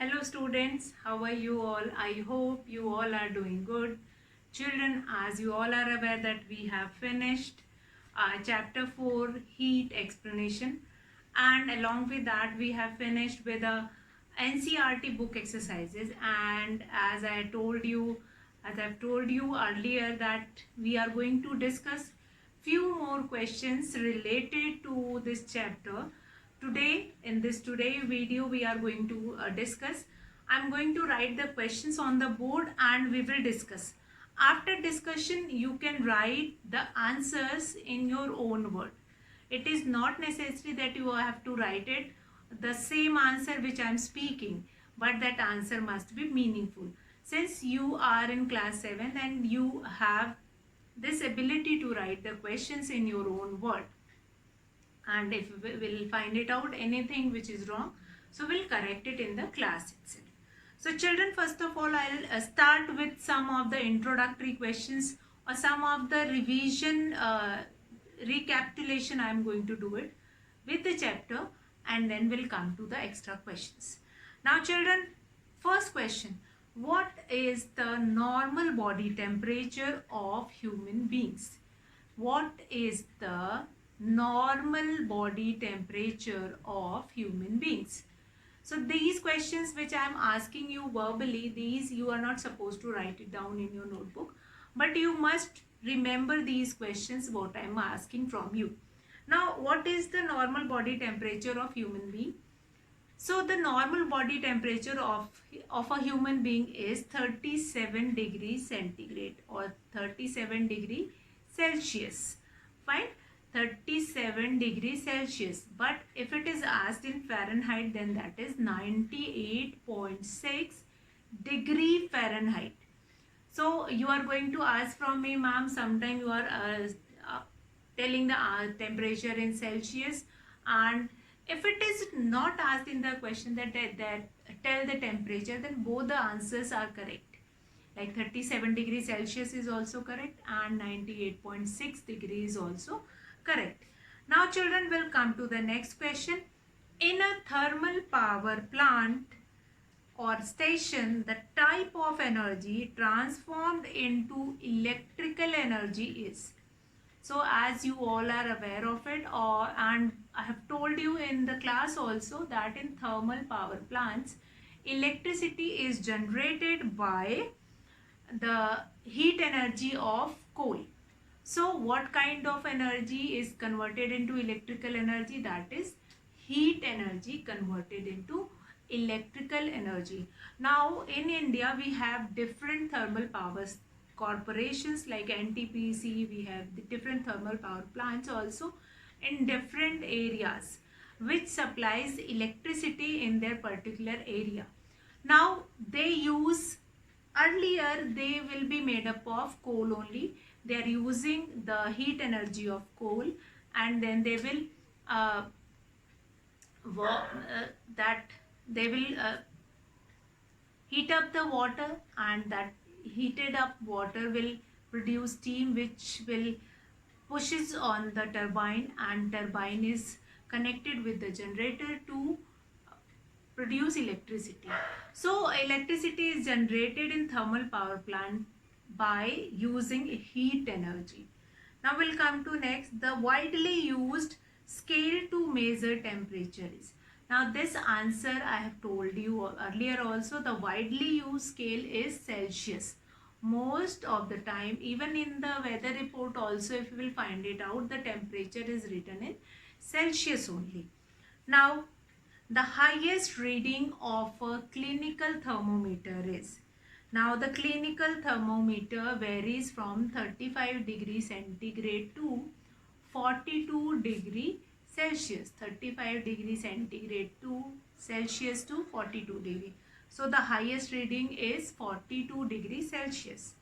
Hello students, how are you all? I hope you all are doing good. Children, as you all are aware that we have finished chapter 4 heat explanation, and along with that we have finished with the NCERT book exercises. And as I've told you earlier, that we are going to discuss few more questions related to this chapter. Today, in this today video, we are going to discuss. I'm going to write the questions on the board and we will discuss. After discussion, you can write the answers in your own word. It is not necessary that you have to write it the same answer which I am speaking, but that answer must be meaningful. Since you are in class 7 and you have this ability to write the questions in your own word, and if we will find it out anything which is wrong, so we'll correct it in the class itself. So children, first of all, I'll start with some of the introductory questions or some of the revision recapitulation. I'm going to do it with the chapter, and then we'll come to the extra questions. Now children, first question: what is the normal body temperature of human beings? What is the normal body temperature of human beings? So these questions which I am asking you verbally, these you are not supposed to write it down in your notebook, but you must remember these questions what I am asking from you. Now, what is the normal body temperature of human being? So the normal body temperature of a human being is 37 degrees centigrade or 37 degree Celsius. Fine, 37 degrees Celsius. But if it is asked in Fahrenheit, then that is 98.6 degree Fahrenheit. So you are going to ask from me, ma'am, sometime you are telling the temperature in Celsius, and if it is not asked in the question that tell the temperature, then both the answers are correct. Like 37 degrees Celsius is also correct and 98.6 degrees is also correct. Now children, will come to the next question. In a thermal power plant or station, the type of energy transformed into electrical energy is. So as you all are aware of it, and I have told you in the class also that in thermal power plants, electricity is generated by the heat energy of coal. So what kind of energy is converted into electrical energy? That is heat energy converted into electrical energy. Now in India we have different thermal power corporations like NTPC. We have the different thermal power plants also in different areas which supplies electricity in their particular area. Now they use, earlier they will be made up of coal only. They are using the heat energy of coal, and then they will that they will heat up the water, and that heated up water will produce steam which will pushes on the turbine, and turbine is connected with the generator to produce electricity. So electricity is generated in thermal power plant by using heat energy. Now we'll come to next, the widely used scale to measure temperature is. Now this answer I have told you earlier also, the widely used scale is Celsius. Most of the time, even in the weather report also, if you will find it out, the temperature is written in Celsius only. Now the highest reading of a clinical thermometer is. Now the clinical thermometer varies from 35 degrees centigrade to 42 degree Celsius. 35 degree centigrade to Celsius to 42 degree. So the highest reading is 42 degrees Celsius.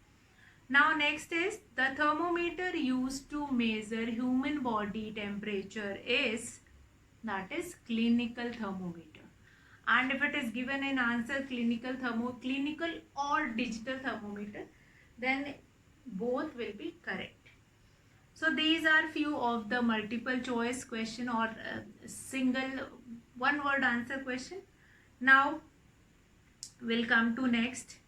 Now next is, the thermometer used to measure human body temperature is, that is clinical thermometer. And if it is given in answer clinical or digital thermometer, then both will be correct. So these are few of the multiple choice question or single one word answer question. Now we'll come to next.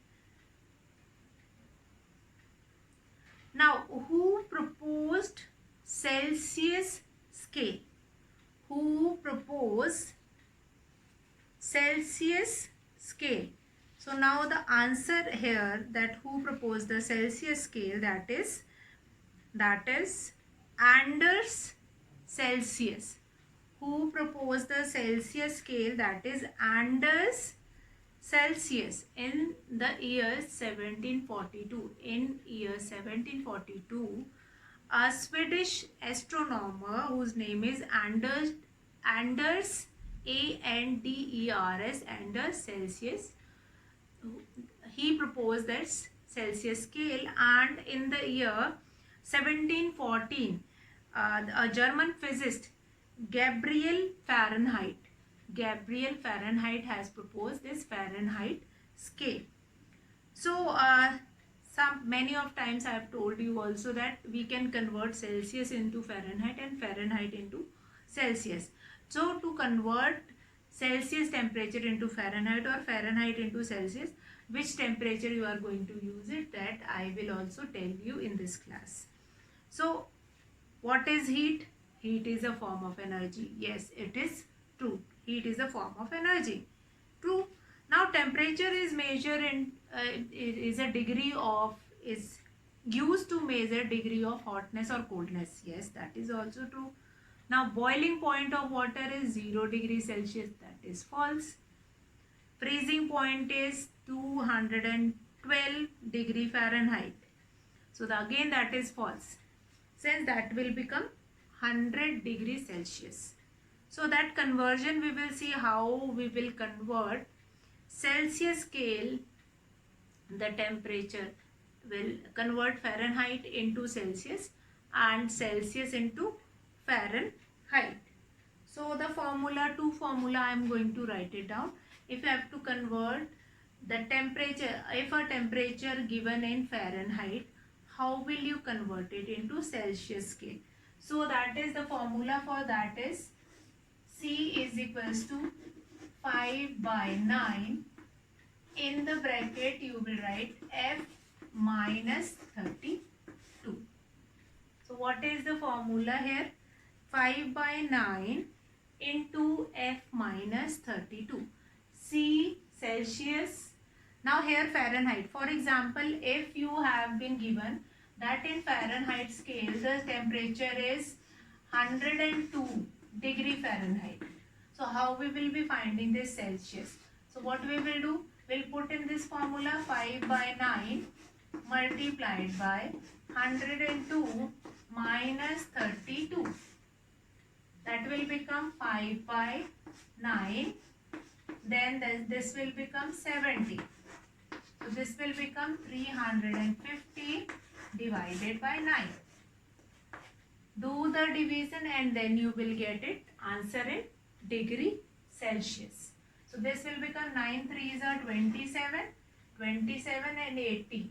Now, who proposed Celsius scale? Who proposed Celsius scale? So now the answer here, that who proposed the Celsius scale, that is Anders Celsius. Who proposed the Celsius scale, that is Anders Celsius, in the year 1742. In year 1742, a Swedish astronomer whose name is Anders Anders Celsius, he proposed that Celsius scale. And in the year 1714, a German physicist Gabriel Fahrenheit has proposed this Fahrenheit scale. So many of times I have told you also that we can convert Celsius into Fahrenheit and Fahrenheit into Celsius. So to convert Celsius temperature into Fahrenheit or Fahrenheit into Celsius, which temperature you are going to use it, that I will also tell you in this class. So what is heat? Heat is a form of energy. Yes, it is true. Heat is a form of energy. True. Now temperature is measured in is used to measure degree of hotness or coldness. Yes, that is also true. Now boiling point of water is 0 degrees Celsius. That is false. Freezing point is 212 degree Fahrenheit. So again that is false, since that will become 100 degrees Celsius. So that conversion we will see how we will convert Celsius scale. The temperature will convert Fahrenheit into Celsius and Celsius into Fahrenheit. So the two formula I am going to write it down. If you have to convert the temperature, if a temperature given in Fahrenheit, how will you convert it into Celsius scale? So that is the formula for that is C is equals to 5/9. In the bracket you will write F minus 32. So what is the formula here? 5/9 into F minus 32. C Celsius. Now here Fahrenheit. For example, if you have been given that in Fahrenheit scale the temperature is 102 degree Fahrenheit. So how we will be finding this Celsius? So what we will do? We'll put in this formula 5/9 multiplied by 102 minus 32. That will become 5/9. Then this will become 70. So this will become 350 divided by 9. Do the division and then you will get it answer in degree Celsius. So this will become 9 3s are 27, 27 and 80.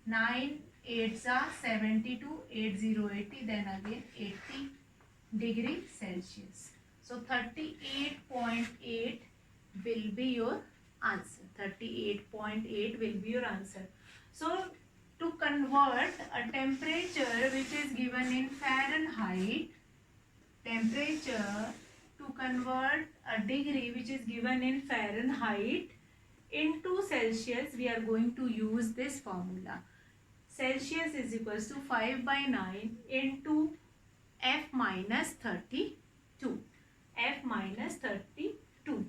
9 8s are 72, 80, then again 80 degree Celsius. So 38.8 will be your answer. 38.8 will be your answer. So to convert a temperature which is given in Fahrenheit, to convert a degree which is given in Fahrenheit into Celsius, we are going to use this formula. Celsius is equals to 5/9 into F minus 32. F minus 32.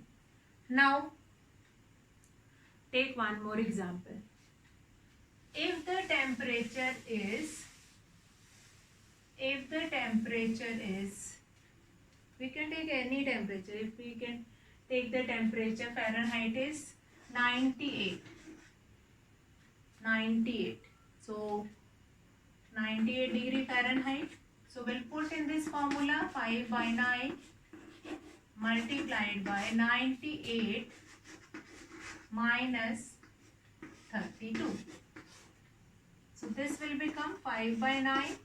Now, take one more example. If the temperature is, we can take any temperature. If we can take the temperature, Fahrenheit is 98. So 98 degree Fahrenheit. So we'll put in this formula 5/9 multiplied by 98 minus 32. So this will become 5/9.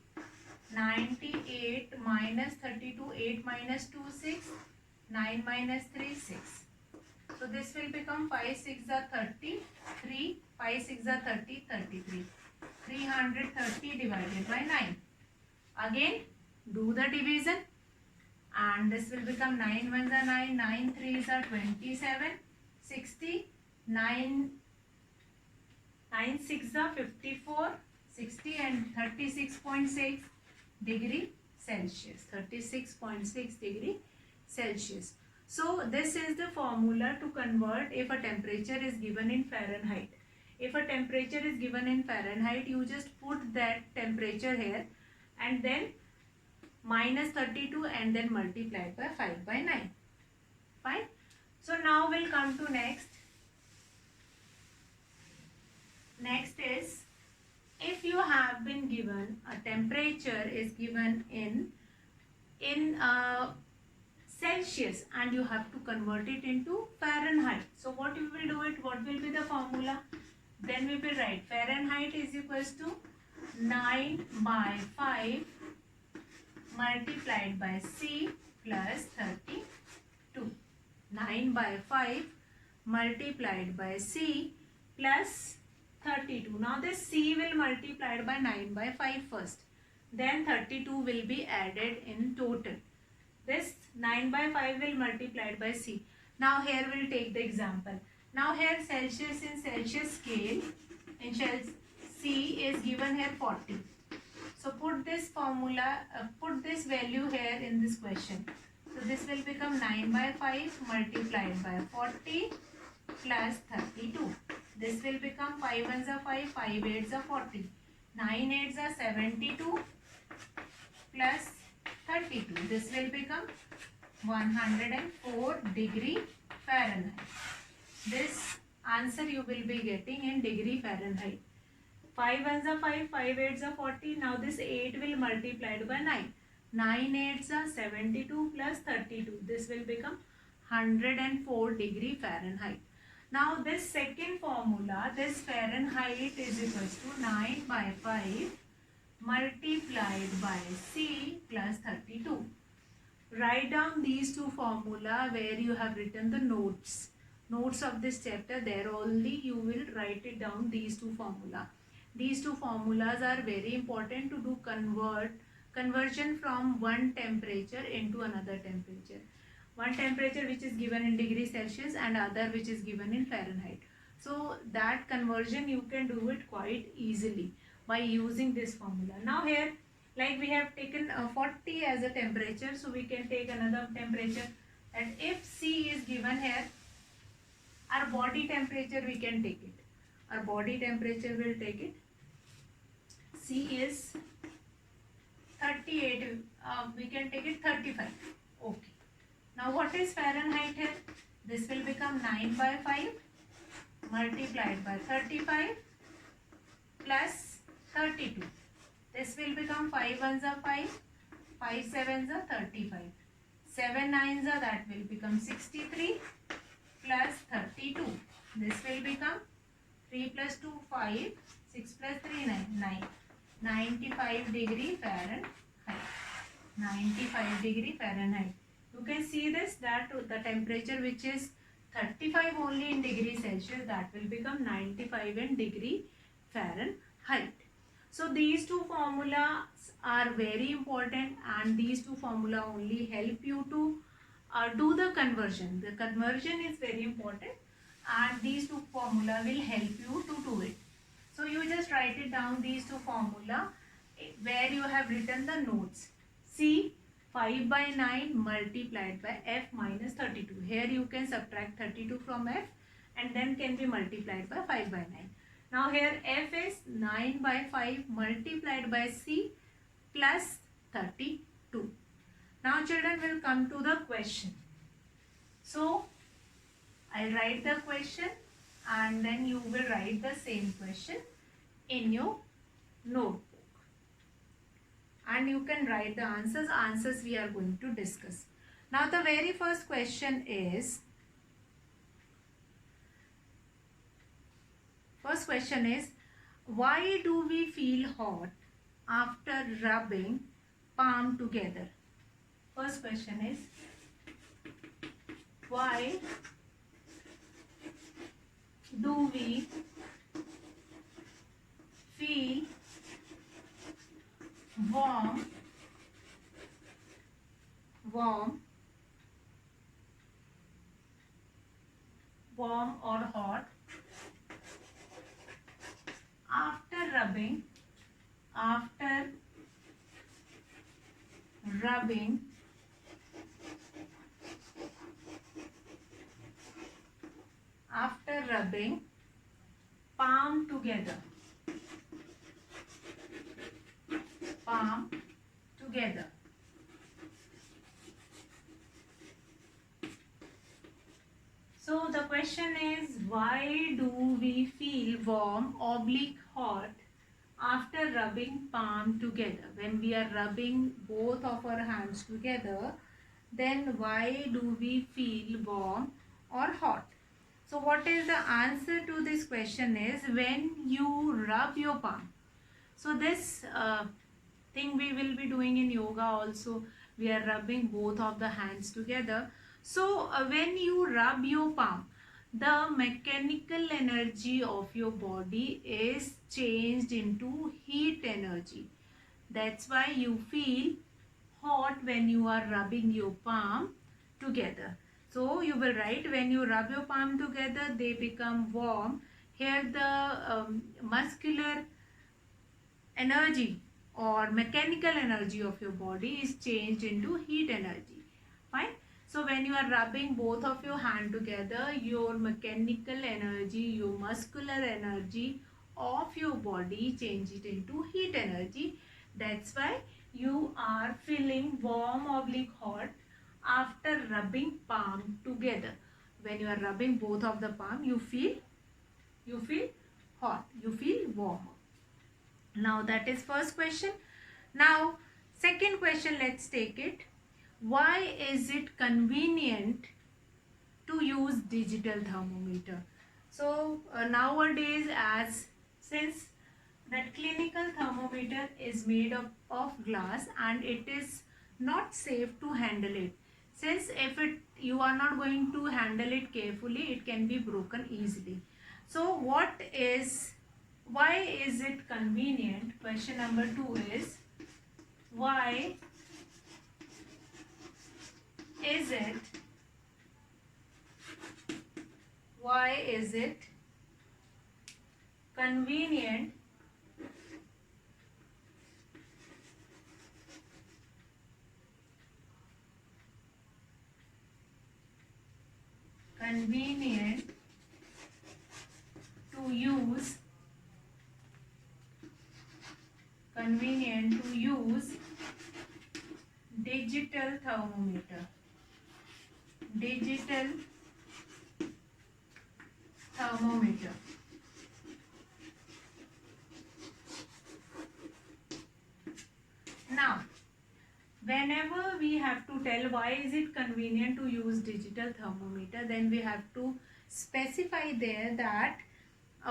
98 minus 32. 8 minus 2 6. 9 minus 3 6. So this will become 5 6 are 30, 3, 5 6 are 30, 33. 330 divided by 9. Again, do the division. And this will become 9 1s are 9, 9 3s are 27, 60, 9, 9 6 are 54, 60 and 36.6 degree Celsius. 36.6 degree Celsius. So this is the formula to convert if a temperature is given in Fahrenheit. If a temperature is given in Fahrenheit, you just put that temperature here and then minus 32 and then multiply by 5 by 9. Fine. So now we'll come to next. Next is, if you have been given a temperature is given in Celsius and you have to convert it into Fahrenheit. So what you will do it, what will be the formula? Then we will write Fahrenheit is equals to 9 by 5 multiplied by C plus 32. 9 by 5 multiplied by C plus 32. Now this C will multiplied by 9 by 5 first. Then 32 will be added in total. This 9 by 5 will multiplied by C. Now here we'll take the example. Now here Celsius in Celsius scale, in C is given here 40. So put this formula, put this value here in this question. So this will become 9 by 5 multiplied by 40 plus 32. This will become 5 1s are 5, 5 8s are 40. 9 8s are 72 plus 32. This will become 104 degree Fahrenheit. This answer you will be getting in degree Fahrenheit. 5 1s are 5, 5 8s are 40. Now this 8 will multiplied by 9. 9 8s are 72 plus 32. This will become 104 degree Fahrenheit. Now this second formula, this Fahrenheit is equals to 9 by 5 multiplied by C plus 32. Write down these two formula where you have written the notes. Notes of this chapter, there only you will write it down, these two formula. These two formulas are very important to do conversion from one temperature into another temperature. One temperature which is given in degree Celsius and other which is given in Fahrenheit. So that conversion you can do it quite easily by using this formula. Now here, like we have taken 40 as a temperature, so we can take another temperature. And if C is given here, our body temperature we can take it. Our body temperature will take it. C is 38, we can take it 35. Okay. Now what is Fahrenheit here? This will become 9 by 5 multiplied by 35 plus 32. This will become 5 1s are 5, 5 7s are 35. 7 9s are, that will become 63 plus 32. This will become 3 plus 2 5, 6 plus 3 9, 9. 95 degree Fahrenheit. 95 degree Fahrenheit. You can see this, that the temperature which is 35 only in degree Celsius, that will become 95 in degree Fahrenheit. So these two formulas are very important, and these two formula only help you to do the conversion. The conversion is very important, and these two formula will help you to do it. So you just write it down, these two formula where you have written the notes. C 5 by 9 multiplied by F minus 32. Here you can subtract 32 from F and then can be multiplied by 5 by 9. Now here F is 9 by 5 multiplied by C plus 32. Now children, will come to the question. So I'll write the question and then you will write the same question in your notebook. And you can write the answers. Answers we are going to discuss. Now the very first question is, why do we feel hot after rubbing palm together? First question is, why do we feel warm, warm, warm or hot after rubbing, after rubbing after rubbing palm together, palm together. So the question is, why do we feel warm oblique hot after rubbing palm together? When we are rubbing both of our hands together, then why do we feel warm or hot? So what is the answer to this question is, when you rub your palm. So this thing we will be doing in yoga also. We are rubbing both of the hands together. So when you rub your palm, the mechanical energy of your body is changed into heat energy. That's why you feel hot when you are rubbing your palm together. So you will write, when you rub your palm together, they become warm. Here the muscular energy or mechanical energy of your body is changed into heat energy. Fine. So when you are rubbing both of your hand together, your mechanical energy, your muscular energy of your body change it into heat energy. That's why you are feeling warm oblique hot after rubbing palm together. When you are rubbing both of the palm, you feel hot, you feel warm. Now that is first question. Now second question, let's take it. Why is it convenient to use digital thermometer? So nowadays, as since that clinical thermometer is made up of glass and it is not safe to handle it. Since if you are not going to handle it carefully, it can be broken easily. So why is it convenient? Question number 2 is, why is it convenient to use digital thermometer? Now whenever we have to tell why is it convenient to use digital thermometer, then we have to specify there that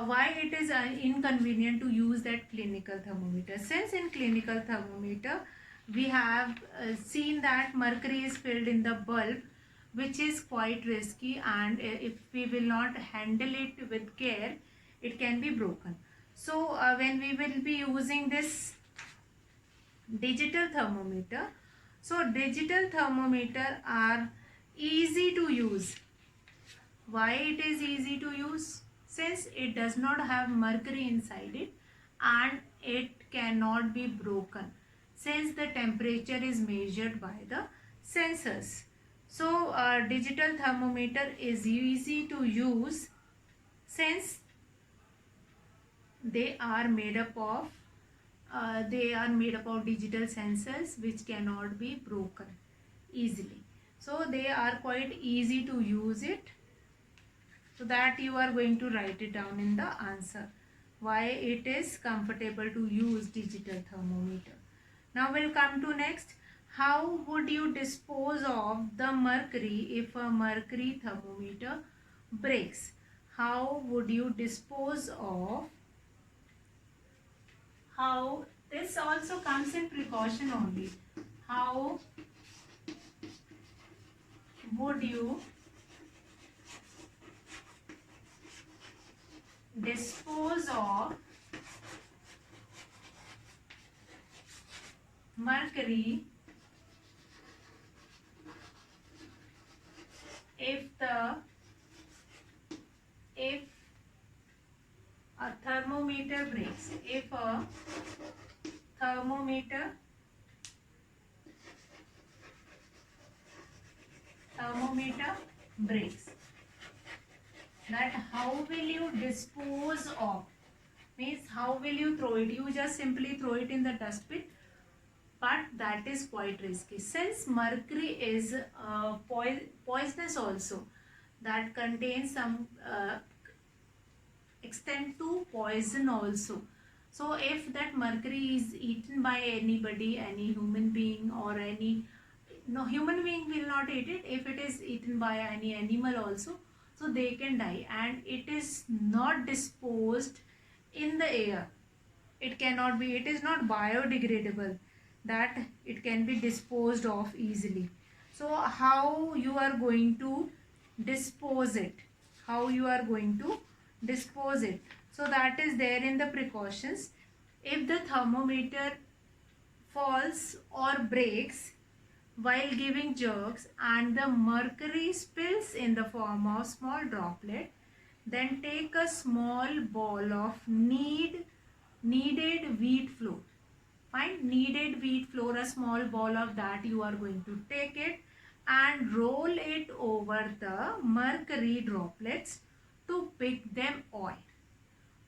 why it is inconvenient to use that clinical thermometer. Since in clinical thermometer we have seen that mercury is filled in the bulb, which is quite risky, and if we will not handle it with care, it can be broken. So when we will be using this digital thermometer, so digital thermometer are easy to use. Why it is easy to use? Since it does not have mercury inside it and it cannot be broken, since the temperature is measured by the sensors. So digital thermometer is easy to use since they are made up of digital sensors which cannot be broken easily. So they are quite easy to use it. So that you are going to write it down in the answer, why it is comfortable to use digital thermometer. Now we'll come to next. How would you dispose of the mercury if a mercury thermometer breaks? How would you dispose of? How this also comes in precaution only. How would you dispose of mercury if a thermometer breaks. If a thermometer breaks, that how will you dispose of, means how will you throw it? You just simply throw it in the dustbin, but that is quite risky since mercury is poisonous also, that contains some extent to poison also. So if that mercury is eaten by anybody, any human being or any, no, human being will not eat it, if it is eaten by any animal also, so they can die, and it is not disposed in the air. It cannot be, it is not biodegradable that it can be disposed of easily. So how you are going to dispose it? How you are going to dispose it? So that is there in the precautions. If the thermometer falls or breaks while giving jerks and the mercury spills in the form of small droplet, then take a small ball of kneaded wheat flour. Find kneaded wheat flour, a small ball of that you are going to take it and roll it over the mercury droplets to pick them off.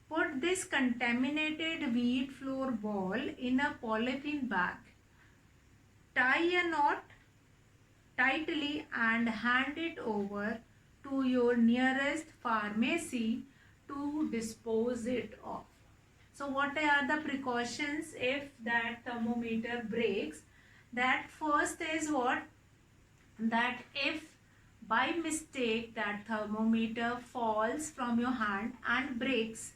Put this contaminated wheat flour ball in a polythene bag. Tie a knot tightly and hand it over to your nearest pharmacy to dispose it of. So what are the precautions if that thermometer breaks? That first is what? That if by mistake that thermometer falls from your hand and breaks,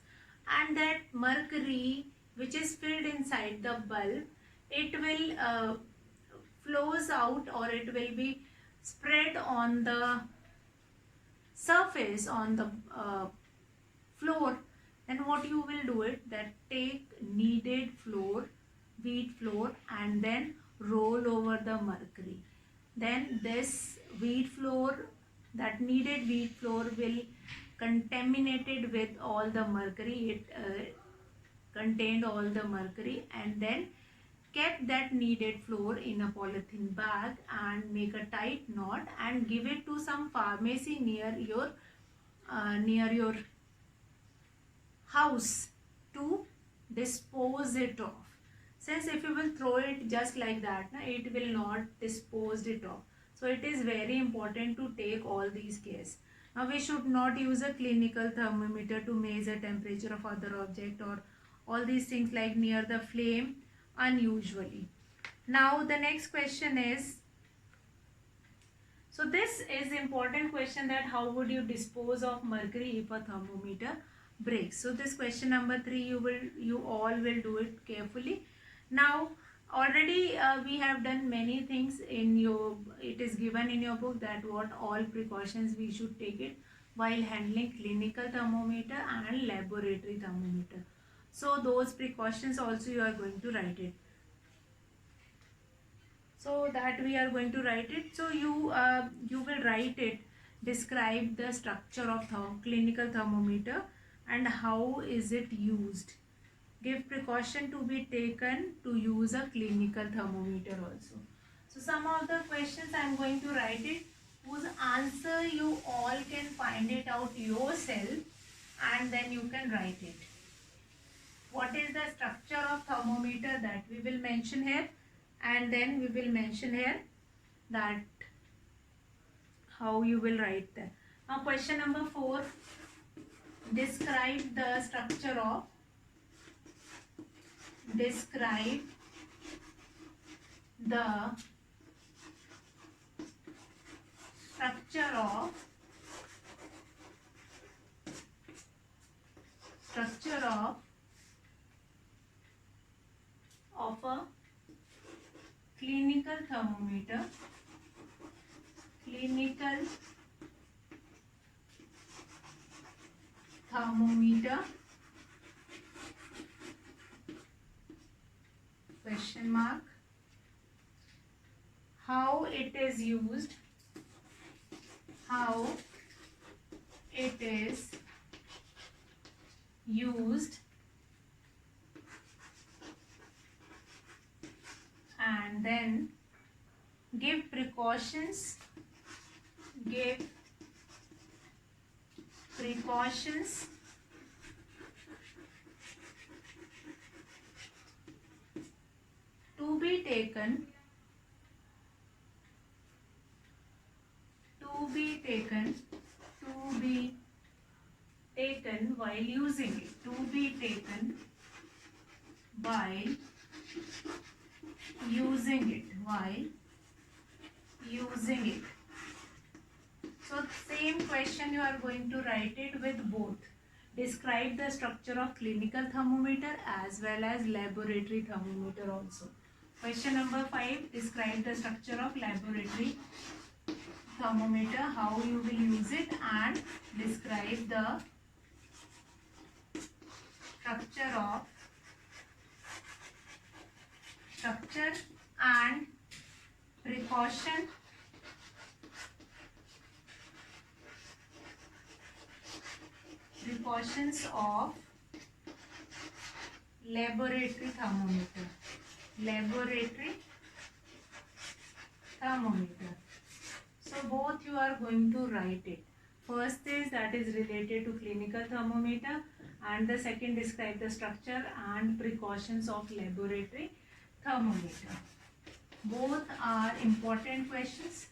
and that mercury which is filled inside the bulb, it will flows out, or it will be spread on the surface, on the floor. Then what you will do it, that take kneaded flour, wheat flour, and then roll over the mercury. Then this wheat flour, that kneaded wheat flour will contaminated with all the mercury. It contained all the mercury, and then kept that kneaded flour in a polythene bag and make a tight knot and give it to some pharmacy near your house to dispose it of. Since if you will throw it just like that, it will not dispose it of. So it is very important to take all these cares. Now we should not use a clinical thermometer to measure temperature of other object or all these things like near the flame unusually. Now the next question is, so this is important question, that how would you dispose of mercury if a thermometer breaks? So this question number 3, you all will do it carefully. Now already we have done many things in your, it is given in your book that what all precautions we should take it while handling clinical thermometer and laboratory thermometer. So those precautions also you are going to write it. So that we are going to write it. So you will write it, describe the structure of clinical thermometer and how is it used. Give precaution to be taken to use a clinical thermometer also. So some of the questions I am going to write it, whose answer you all can find it out yourself and then you can write it. What is the structure of thermometer, that we will mention here, and then we will mention here that how you will write that. Now question number 4, describe the structure of of a clinical thermometer, thermometer, question mark, how it is used, how it is used, and then give precautions, give precautions to be taken, to be taken, to be taken while using it, to be taken while using it, while using it. So same question you are going to write it with both. Describe the structure of clinical thermometer as well as laboratory thermometer also. Question number 5, describe the structure of laboratory thermometer, how you will use it, and describe the structure and precautions of laboratory thermometer. Laboratory thermometer. So both you are going to write it. First is that is related to clinical thermometer, and the second describe the structure and precautions of laboratory thermometer. Both are important questions,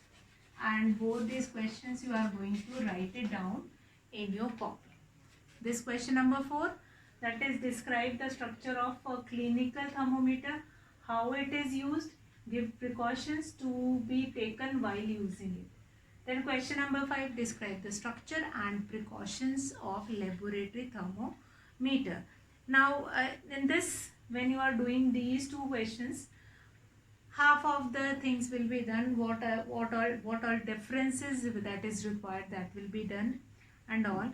and both these questions you are going to write it down in your copy. This question number 4, that is describe the structure of a clinical thermometer, how it is used, give precautions to be taken while using it. Then question number 5, describe the structure and precautions of laboratory thermometer. Now in this, when you are doing these two questions, half of the things will be done. What all differences that is required, that will be done and all.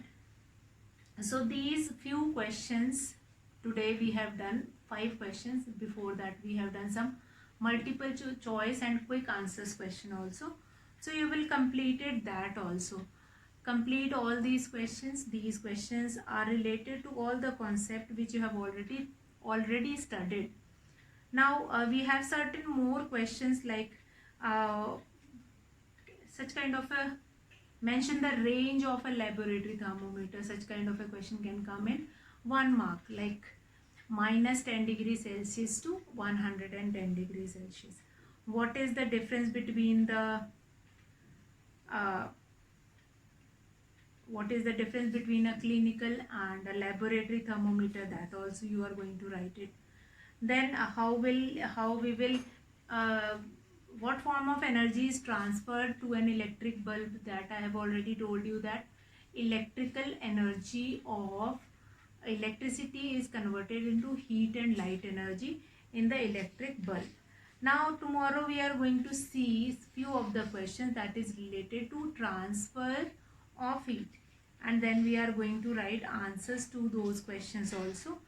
So these few questions, today we have done 5 questions. Before that we have done some multiple choice and quick answers question also. So you will completed that also. Complete all these questions. These questions are related to all the concept which you have already studied. Now we have certain more questions like such kind of a mention the range of a laboratory thermometer. Such kind of a question can come in 1 mark, like minus 10 degrees Celsius to 110 degrees Celsius. What is the difference between the what is the difference between a clinical and a laboratory thermometer? That also you are going to write it. Then how we will what form of energy is transferred to an electric bulb? That I have already told you, that electrical energy of electricity is converted into heat and light energy in the electric bulb. Now tomorrow we are going to see few of the questions that is related to transfer of heat, and then we are going to write answers to those questions also,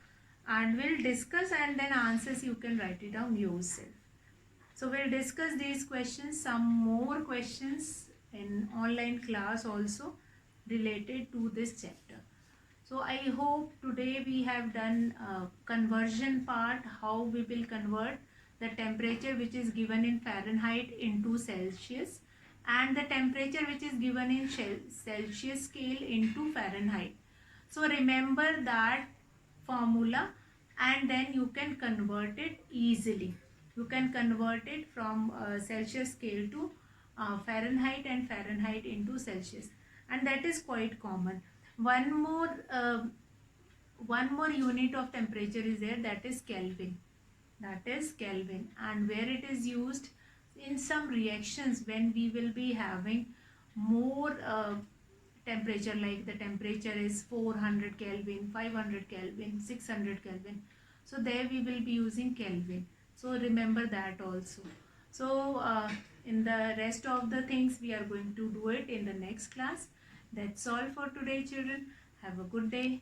and we'll discuss, and then answers you can write it down yourself. So we'll discuss these questions, some more questions in online class also related to this chapter. So I hope today we have done conversion part, how we will convert the temperature which is given in Fahrenheit into Celsius, and the temperature which is given in Celsius scale into Fahrenheit. So remember that formula, and then you can convert it easily. You can convert it from Celsius scale to Fahrenheit, and Fahrenheit into Celsius, and that is quite common. One more unit of temperature is there, that is Kelvin. That is Kelvin, and where it is used in some reactions when we will be having more temperature, like the temperature is 400 Kelvin, 500 Kelvin, 600 Kelvin. So there we will be using Kelvin. So remember that also. So in the rest of the things we are going to do it in the next class. That's all for today, children. Have a good day.